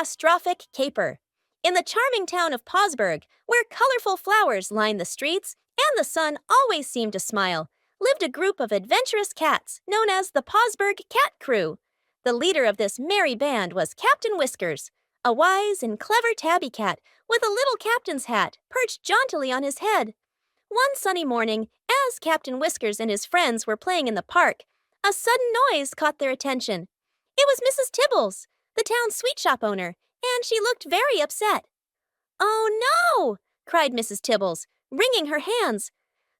Cat-astrophic caper. In the charming town of Pausberg, where colorful flowers lined the streets and the sun always seemed to smile, lived a group of adventurous cats known as the Pausberg Cat Crew. The leader of this merry band was Captain Whiskers, a wise and clever tabby cat with a little captain's hat perched jauntily on his head. One sunny morning, as Captain Whiskers and his friends were playing in the park, a sudden noise caught their attention. It was Mrs. Tibbles, the town's sweet shop owner, and she looked very upset. "Oh no!" cried Mrs. Tibbles, wringing her hands.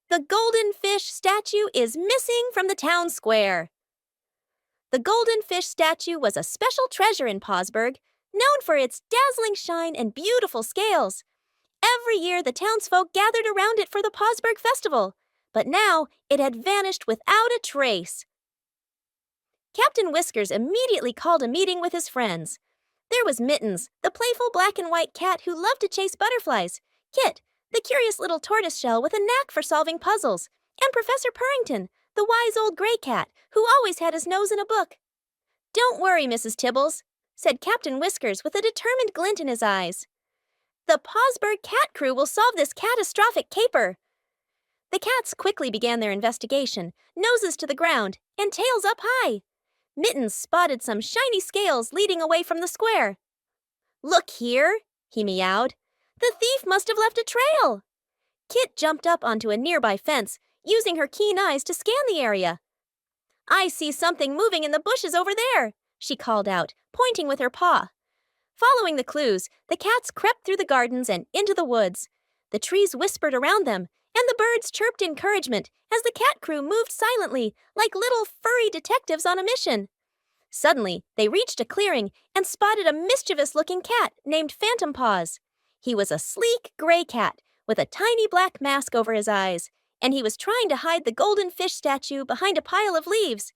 "The golden fish statue is missing from the town square." The golden fish statue was a special treasure in Pausberg, known for its dazzling shine and beautiful scales. Every year the townsfolk gathered around it for the Pausberg festival, but now it had vanished without a trace. Captain Whiskers immediately called a meeting with his friends. There was Mittens, the playful black and white cat who loved to chase butterflies, Kit, the curious little tortoiseshell with a knack for solving puzzles, and Professor Purrington, the wise old gray cat who always had his nose in a book. "Don't worry, Mrs. Tibbles," said Captain Whiskers with a determined glint in his eyes. "The Pausberg Cat Crew will solve this catastrophic caper." The cats quickly began their investigation, noses to the ground and tails up high. Mittens spotted some shiny scales leading away from the square. "Look here," he meowed. "The thief must have left a trail." Kit jumped up onto a nearby fence, using her keen eyes to scan the area. "I see something moving in the bushes over there," she called out, pointing with her paw. Following the clues, the cats crept through the gardens and into the woods. The trees whispered around them, and the birds chirped encouragement as the cat crew moved silently, like little furry detectives on a mission. Suddenly, they reached a clearing and spotted a mischievous-looking cat named Phantom Paws. He was a sleek gray cat with a tiny black mask over his eyes, and he was trying to hide the golden fish statue behind a pile of leaves.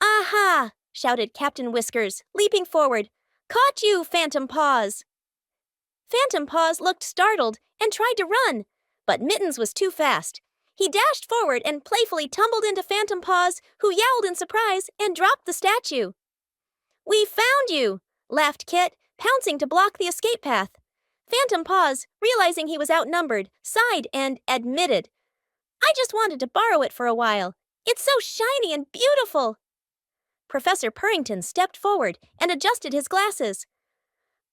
"Aha!" shouted Captain Whiskers, leaping forward. "Caught you, Phantom Paws!" Phantom Paws looked startled and tried to run, but Mittens was too fast. He dashed forward and playfully tumbled into Phantom Paws, who yowled in surprise and dropped the statue. "We found you!" laughed Kit, pouncing to block the escape path. Phantom Paws, realizing he was outnumbered, sighed and admitted, "I just wanted to borrow it for a while. It's so shiny and beautiful." Professor Purrington stepped forward and adjusted his glasses.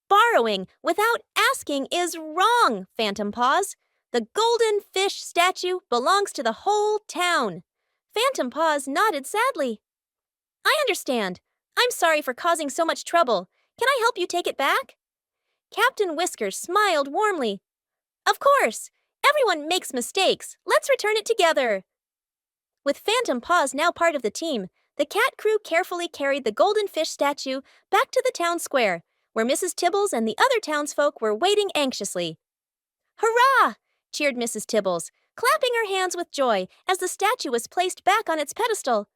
"Borrowing without asking is wrong, Phantom Paws. The golden fish statue belongs to the whole town." Phantom Paws nodded sadly. "I understand. I'm sorry for causing so much trouble. Can I help you take it back?" Captain Whiskers smiled warmly. "Of course. Everyone makes mistakes. Let's return it together." With Phantom Paws now part of the team, the cat crew carefully carried the golden fish statue back to the town square, where Mrs. Tibbles and the other townsfolk were waiting anxiously. "Hurrah!" cheered Mrs. Tibbles, clapping her hands with joy as the statue was placed back on its pedestal.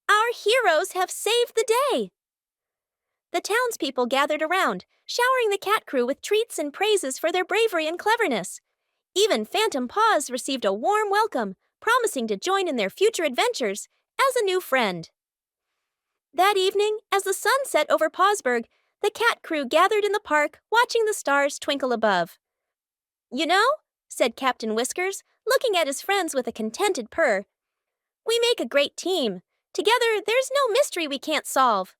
"Our heroes have saved the day!" The townspeople gathered around, showering the cat crew with treats and praises for their bravery and cleverness. Even Phantom Paws received a warm welcome, promising to join in their future adventures as a new friend. That evening, as the sun set over Pausberg, the cat crew gathered in the park, watching the stars twinkle above. "You know," said Captain Whiskers, looking at his friends with a contented purr, "we make a great team. Together, there's no mystery we can't solve."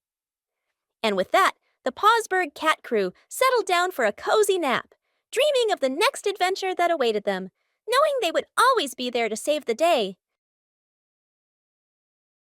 And with that, the Pausberg cat crew settled down for a cozy nap, dreaming of the next adventure that awaited them, knowing they would always be there to save the day.